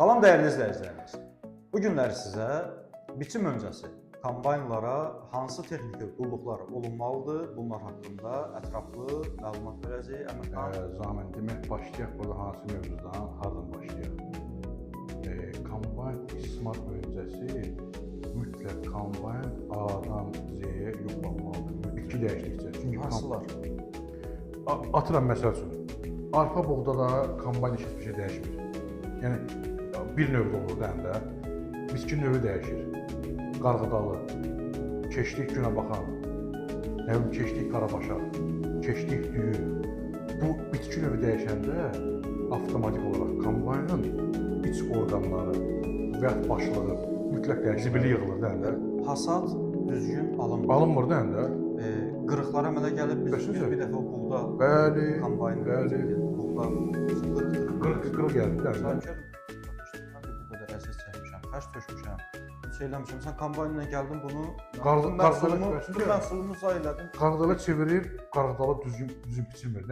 Salam dəyərli izləyicilərimiz. Bu günləri sizə biçim öncəsi kombaynlara hansı texniki qulluqlar olunmalıdır, bunlar haqqında ətraflı məlumat verəcəyik. Əməkdaş Zamin, demək başlayaq burada hansı mövzudan, hardan başlayaq? Kombayn istismar öncəsi mütləq kombayn A-dan Z-yə yoxlanmalıdır. Bitki dəyişdikcə. Çünki hansılar? Atıram məsəl üçün, arpa buğdada kombayn heç bir şey dəyişmir. Yəni, bir növdə olur da, bitki növü dəyişir. Qarğıdalı, keçdik günə baxan, nə bilim, keçdik qarabaşaq, keçdik düyü. Bu bitki növü dəyişəndə avtomatik olaraq kombaynın iç orqanları və ya başlığı mütləq dəyişir, zibili yığılır da. Hasad düzgün alınmır. Alınmır da. Qırıqlar əmələ gəlib, bir dəfə o buğda Bəli, kombaynı buğda qırıq gəldi da. Mən də bu qədər əsas çəkmişəm, xərc tökmüşəm, şey eləmişəm. Sən kombaynla gəldin bunu, Qarğıdalı məhsulunu zay elədin. Qarğıdalı çevirir, qarğıdalı düzgün biçilmir.